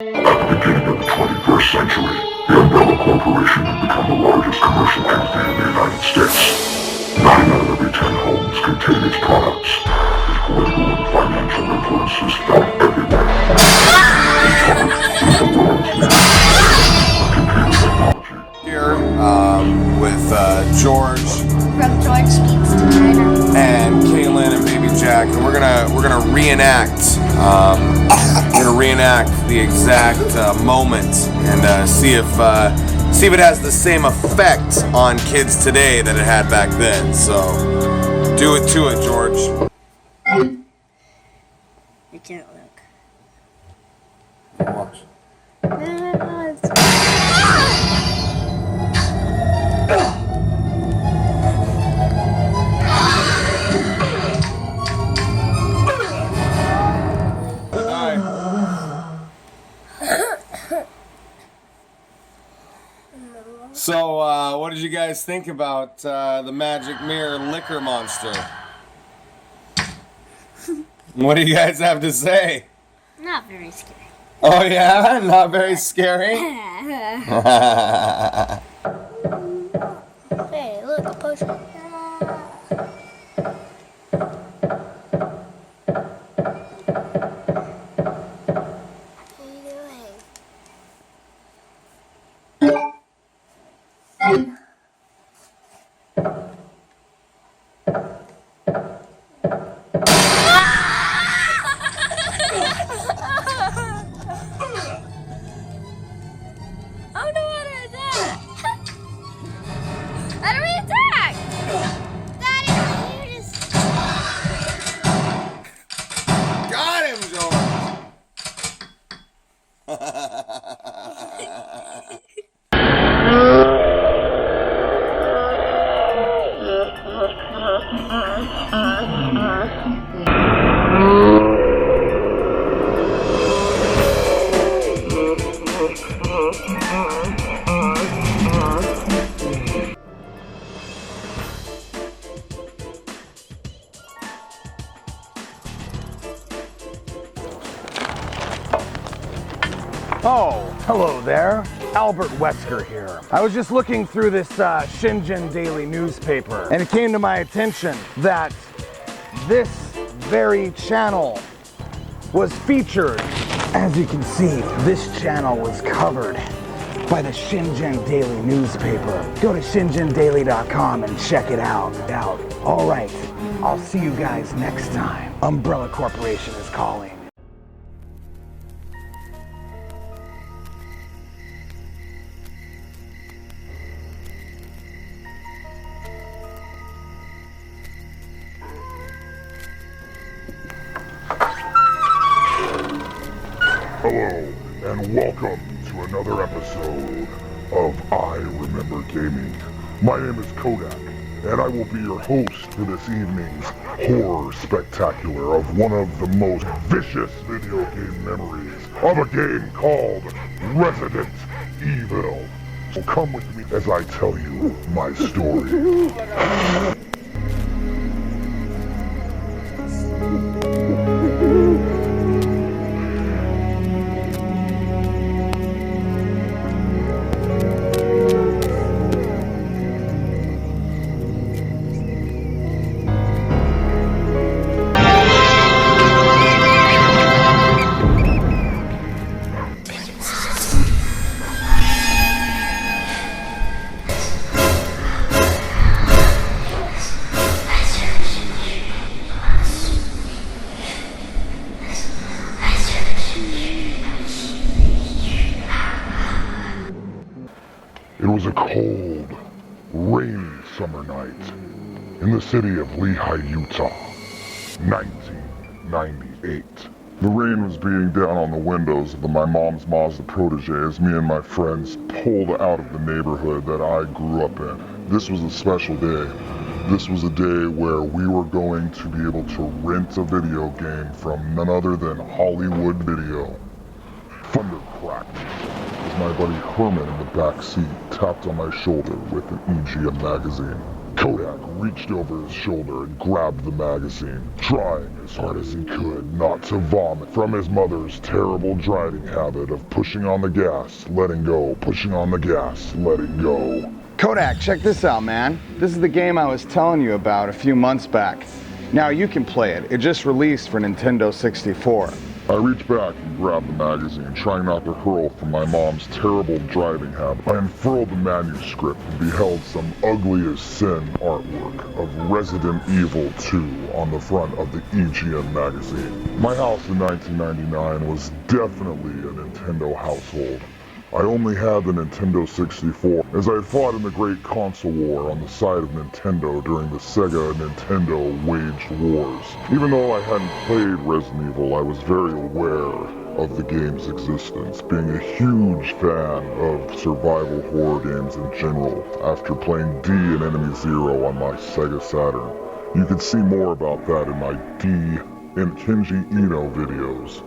At the beginning of the 21st century, the Umbrella Corporation had become the largest commercial entity in the United States. 9 out of every 10 homes contain its products. Its political and financial influence is felt everywhere. Here with George from George Speaks to Diner and Kaylin and Baby Jack, and we're gonna reenact the exact moment and see if it has the same effect on kids today that it had back then. So do it to it, George. I can't look. Watch. So, what did you guys think about the Magic Mirror Liquor Monster? What do you guys have to say? Not very scary. Oh yeah? Not very scary? Hey, look, a potion. What are you doing? I don't want to attack. How do we attack? Daddy, you just... Got him, Oh, hello there. Albert Wesker here. I was just looking through this Shenzhen Daily newspaper, and it came to my attention that this very channel was featured. As you can see, this channel was covered by the Shenzhen Daily newspaper. Go to shenzhendaily.com and check it out. All right, I'll see you guys next time. Umbrella Corporation is calling. Hello, and welcome to another episode of I Remember Gaming. My name is Kodak, and I will be your host for this evening's horror spectacular of one of the most vicious video game memories of a game called Resident Evil. So come with me as I tell you my story. It was a cold, rainy summer night in the city of Lehi, Utah, 1998. The rain was beating down on the windows of my mom's Mazda Protege as me and my friends pulled out of the neighborhood that I grew up in. This was a special day. This was a day where we were going to be able to rent a video game from none other than Hollywood Video. Thunder cracked as my buddy Herman in the back seat tapped on my shoulder with an EGM magazine. Kodak reached over his shoulder and grabbed the magazine, trying as hard as he could not to vomit from his mother's terrible driving habit of pushing on the gas, letting go, pushing on the gas, letting go. Kodak, check this out, man. This is the game I was telling you about a few months back. Now you can play it. It just released for Nintendo 64. I reached back and grabbed the magazine, trying not to hurl from my mom's terrible driving habit. I unfurled the manuscript and beheld some ugly as sin artwork of Resident Evil 2 on the front of the EGM magazine. My house in 1999 was definitely a Nintendo household. I only had the Nintendo 64, as I had fought in the Great Console War on the side of Nintendo during the Sega Nintendo waged wars. Even though I hadn't played Resident Evil, I was very aware of the game's existence, being a huge fan of survival horror games in general, after playing D and Enemy Zero on my Sega Saturn. You can see more about that in my D and Kenji Eno videos.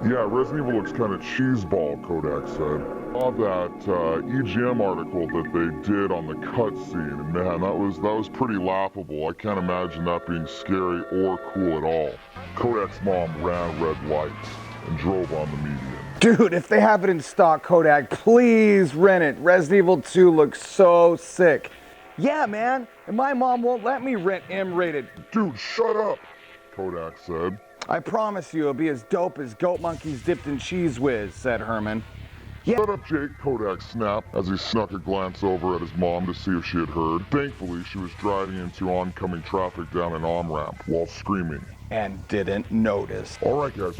Yeah, Resident Evil looks kind of cheeseball, Kodak said. I saw that EGM article that they did on the cutscene, and man, that was pretty laughable. I can't imagine that being scary or cool at all. Kodak's mom ran red lights and drove on the median. Dude, if they have it in stock, Kodak, please rent it. Resident Evil 2 looks so sick. Yeah, man, and my mom won't let me rent M-rated. Dude, shut up, Kodak said. I promise you it'll be as dope as goat monkeys dipped in cheese whiz, said Herman. Yeah. Shut up, Jake, Kodak snapped as he snuck a glance over at his mom to see if she had heard. Thankfully, she was driving into oncoming traffic down an on-ramp while screaming. And didn't notice. Alright guys,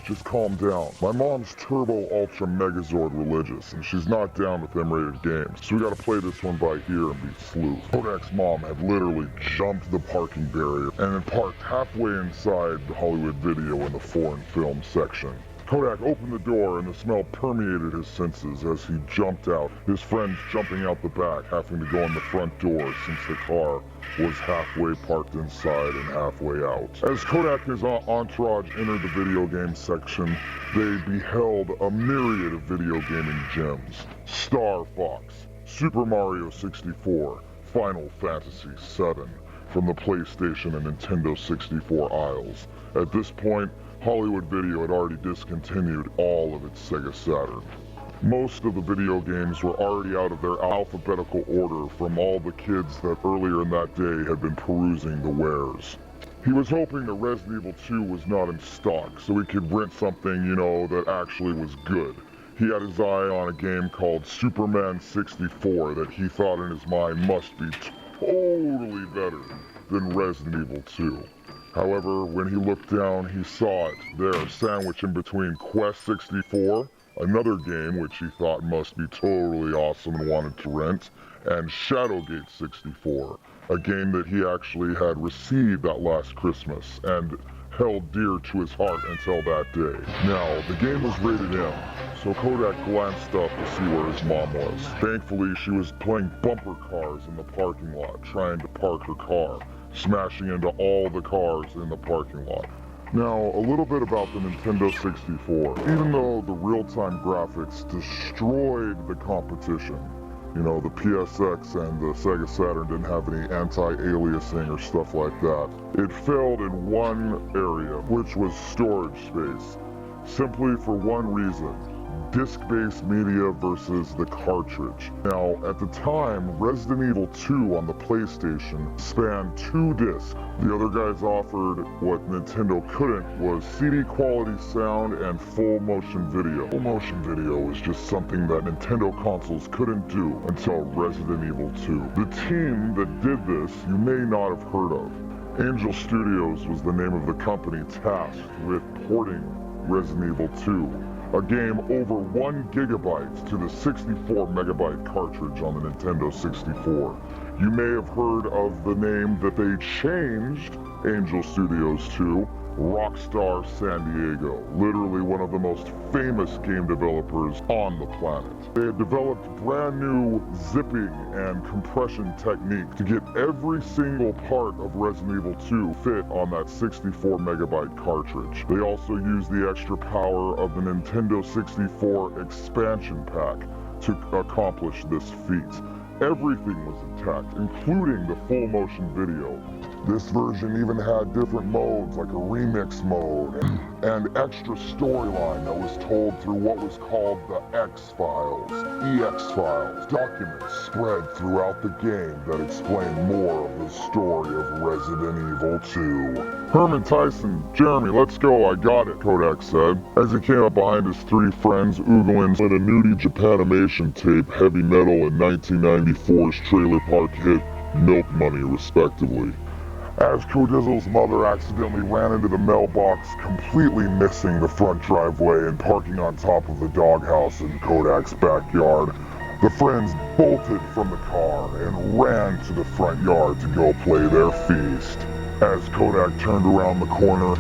just calm down. My mom's Turbo Ultra Megazord religious, and she's not down with M-rated games, so we gotta play this one by ear and be sleuth. Kodak's mom had literally jumped the parking barrier and then parked halfway inside the Hollywood Video in the foreign film section. Kodak opened the door and the smell permeated his senses as he jumped out, his friends jumping out the back, having to go in the front door since the car was halfway parked inside and halfway out. As Kodak and his entourage entered the video game section, they beheld a myriad of video gaming gems. Star Fox, Super Mario 64, Final Fantasy VII, from the PlayStation and Nintendo 64 aisles. At this point, Hollywood Video had already discontinued all of its Sega Saturn. Most of the video games were already out of their alphabetical order from all the kids that earlier in that day had been perusing the wares. He was hoping that Resident Evil 2 was not in stock, so he could rent something, that actually was good. He had his eye on a game called Superman 64 that he thought in his mind must be totally better than Resident Evil 2. However, when he looked down, he saw it there, sandwiched in between Quest 64, another game which he thought must be totally awesome and wanted to rent, and Shadowgate 64, a game that he actually had received that last Christmas and held dear to his heart until that day. Now, the game was rated M, so Kodak glanced up to see where his mom was. Thankfully, she was playing bumper cars in the parking lot, trying to park her car, smashing into all the cars in the parking lot. Now, a little bit about the Nintendo 64. Even though the real-time graphics destroyed the competition, the PSX and the Sega Saturn didn't have any anti-aliasing or stuff like that, it failed in one area, which was storage space. Simply for one reason: disc-based media versus the cartridge. Now, at the time, Resident Evil 2 on the PlayStation spanned 2 discs. The other guys offered what Nintendo couldn't, was CD quality sound and full motion video. Full motion video was just something that Nintendo consoles couldn't do until Resident Evil 2. The team that did this, you may not have heard of. Angel Studios was the name of the company tasked with porting Resident Evil 2, a game over 1 gigabyte to the 64 megabyte cartridge on the Nintendo 64. You may have heard of the name that they changed Angel Studios to, Rockstar San Diego, literally one of the most famous game developers on the planet. They had developed brand new zipping and compression technique to get every single part of Resident Evil 2 fit on that 64 megabyte cartridge. They also used the extra power of the Nintendo 64 expansion pack to accomplish this feat. Everything was intact, including the full motion video. This version even had different modes, like a remix mode, and extra storyline that was told through what was called the X-Files, EX-Files, documents spread throughout the game that explained more of the story of Resident Evil 2. Herman Tyson, Jeremy, let's go, I got it, Kodak said, as he came up behind his three friends, oogling at a nudie Japanimation tape, Heavy Metal, and 1994's Trailer Park hit Milk Money, respectively. As Codizzle's mother accidentally ran into the mailbox, completely missing the front driveway and parking on top of the doghouse in Kodak's backyard, the friends bolted from the car and ran to the front yard to go play their feast. As Kodak turned around the corner,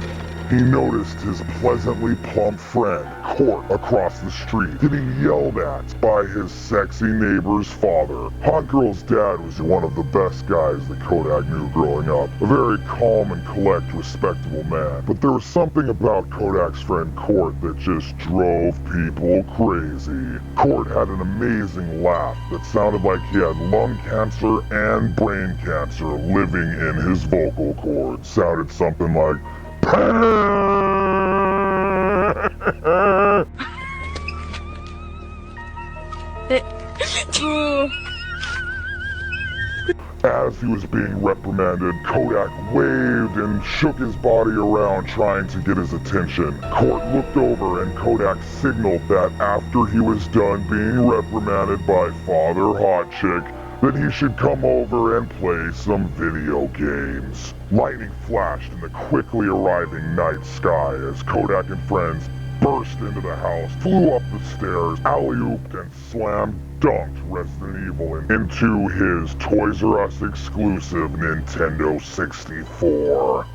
he noticed his pleasantly plump friend, Court, across the street, getting yelled at by his sexy neighbor's father. Hot Girl's dad was one of the best guys that Kodak knew growing up. A very calm and collect, respectable man. But there was something about Kodak's friend Court that just drove people crazy. Court had an amazing laugh that sounded like he had lung cancer and brain cancer living in his vocal cords. Sounded something like, As he was being reprimanded, Kodak waved and shook his body around trying to get his attention. Court looked over and Kodak signaled that after he was done being reprimanded by Father Hot Chick, that he should come over and play some video games. Lightning flashed in the quickly arriving night sky as Kodak and friends burst into the house, flew up the stairs, alley-ooped and slam dunked Resident Evil into his Toys R Us exclusive Nintendo 64.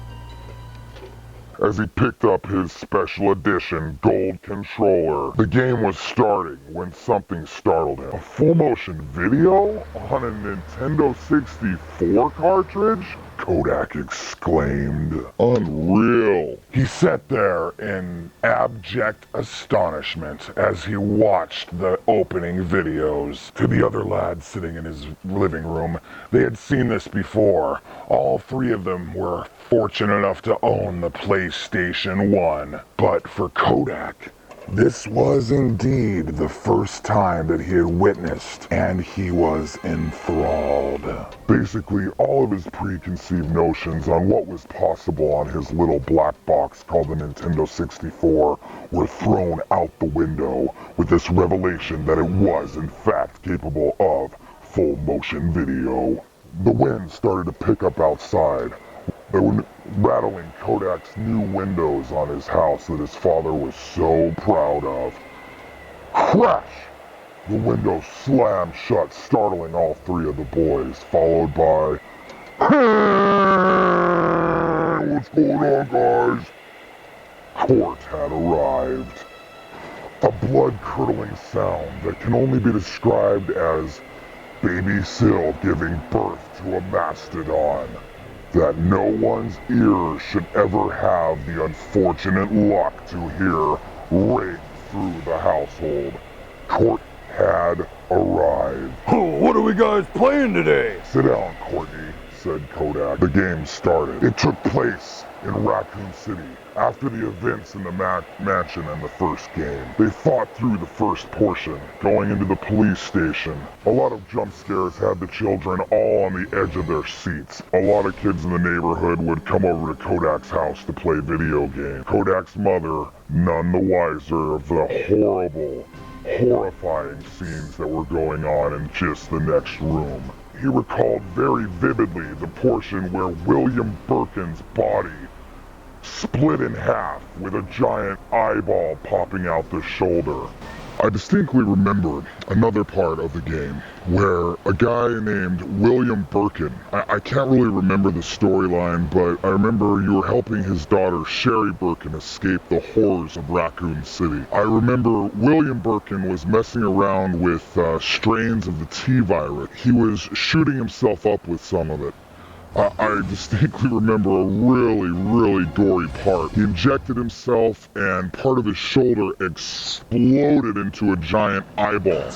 As he picked up his special edition gold controller, the game was starting when something startled him. A full motion video on a Nintendo 64 cartridge? Kodak exclaimed. Unreal. He sat there in abject astonishment as he watched the opening videos. To the other lads sitting in his living room, they had seen this before. All three of them were fortunate enough to own the PlayStation 1. But for Kodak, this was indeed the first time that he had witnessed, and he was enthralled. Basically, all of his preconceived notions on what was possible on his little black box called the Nintendo 64 were thrown out the window with this revelation that it was, in fact, capable of full motion video. The wind started to pick up outside. They were rattling Kodak's new windows on his house that his father was so proud of. Crash! The window slammed shut, startling all three of the boys, followed by, "Hey! What's going on, guys?" Court had arrived. A blood-curdling sound that can only be described as Baby Syl giving birth to a mastodon. That no one's ears should ever have the unfortunate luck to hear ring through the household. Court had arrived. What are we guys playing today? Sit down, Courtney, said Kodak. The game started. It took place in Raccoon City after the events in the mansion and the first game. They fought through the first portion, going into the police station. A lot of jump scares had the children all on the edge of their seats. A lot of kids in the neighborhood would come over to Kodak's house to play video games. Kodak's mother, none the wiser of the horrifying scenes that were going on in just the next room. He recalled very vividly the portion where William Birkin's body split in half with a giant eyeball popping out the shoulder. I distinctly remember another part of the game where a guy named William Birkin, I can't really remember the storyline, but I remember you were helping his daughter Sherry Birkin escape the horrors of Raccoon City. I remember William Birkin was messing around with strains of the T-virus. He was shooting himself up with some of it. I distinctly remember a really gory part. He injected himself and part of his shoulder exploded into a giant eyeball.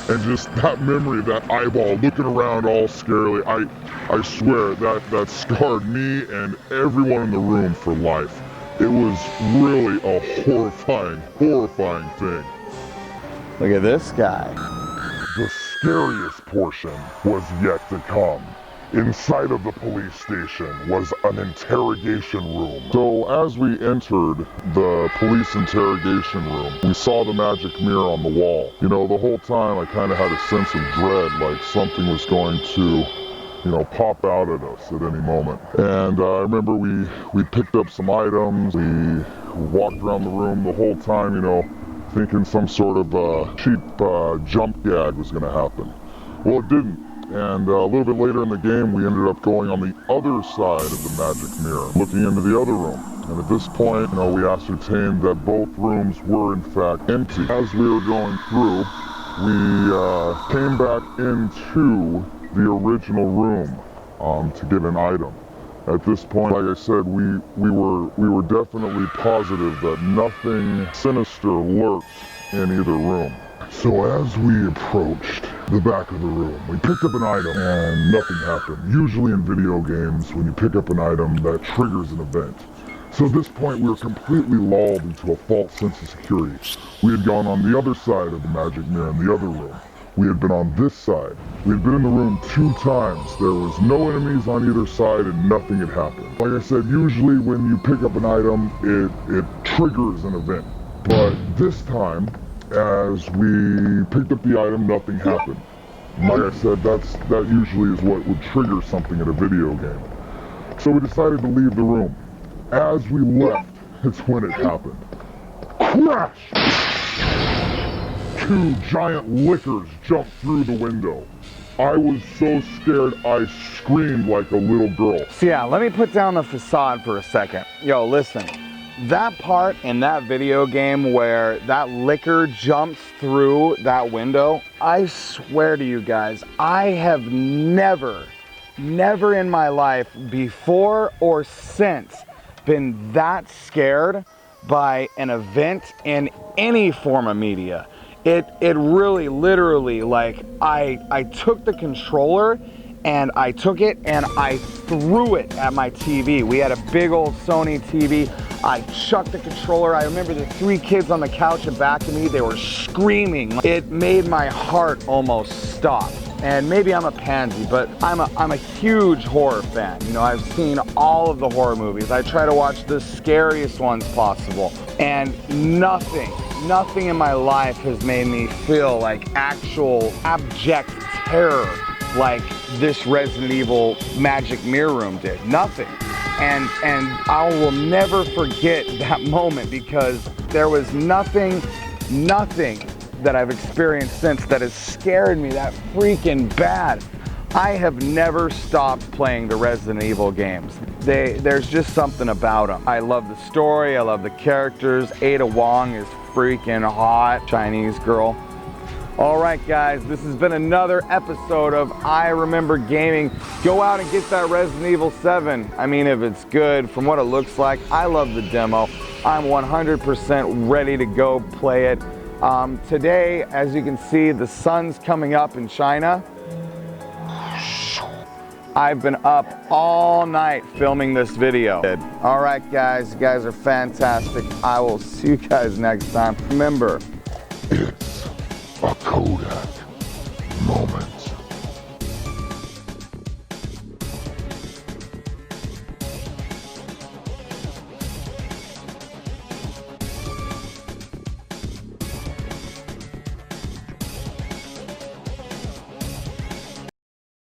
And just that memory, that eyeball looking around all scarily, I swear that scarred me and everyone in the room for life. It was really a horrifying thing. Look at this guy. The scariest portion was yet to come. Inside of the police station was an interrogation room. So as we entered the police interrogation room, we saw the magic mirror on the wall. You know, the whole time I kind of had a sense of dread, like something was going to, you know, pop out at us at any moment. And I remember we picked up some items, we walked around the room the whole time, you know, thinking some sort of cheap jump gag was going to happen. Well, it didn't. And a little bit later in the game, we ended up going on the other side of the magic mirror, looking into the other room. And at this point, you know, we ascertained that both rooms were in fact empty. As we were going through, we came back into the original room to get an item. At this point, like I said, we were definitely positive that nothing sinister lurked in either room. So as we approached the back of the room, we picked up an item and nothing happened. Usually in video games, when you pick up an item, that triggers an event. So at this point, we were completely lulled into a false sense of security. We had gone on the other side of the magic mirror in the other room. We had been on this side. We had been in the room 2 times. There was no enemies on either side and nothing had happened. Like I said, usually when you pick up an item, it triggers an event. But this time, as we picked up the item, nothing happened. Like I said, that usually is what would trigger something in a video game. So we decided to leave the room. As we left, it's when it happened. Crash! 2 giant lickers jumped through the window. I was so scared I screamed like a little girl. So yeah, let me put down the facade for a second. Yo, listen. That part in that video game where that licker jumps through that window, I swear to you guys, I have never in my life before or since been that scared by an event in any form of media. It really literally, like, I took the controller and I took it and I threw it at my TV. We had a big old Sony TV. I chucked the controller. I remember the 3 kids on the couch in back of me, they were screaming. It made my heart almost stop. And maybe I'm a pansy, but I'm a huge horror fan. You know, I've seen all of the horror movies. I try to watch the scariest ones possible. And nothing in my life has made me feel like actual abject terror like this Resident Evil magic mirror room did. Nothing. And I will never forget that moment because there was nothing that I've experienced since that has scared me that freaking bad. I have never stopped playing the Resident Evil games. There's just something about them. I love the story, I love the characters. Ada Wong is freaking hot, Chinese girl. All right, guys, this has been another episode of I Remember Gaming. Go out and get that Resident Evil 7. I mean, if it's good, from what it looks like, I love the demo. I'm 100% ready to go play it. Today, as you can see, the sun's coming up in China. I've been up all night filming this video. All right, guys, you guys are fantastic. I will see you guys next time. Remember, It's a Kodak moment.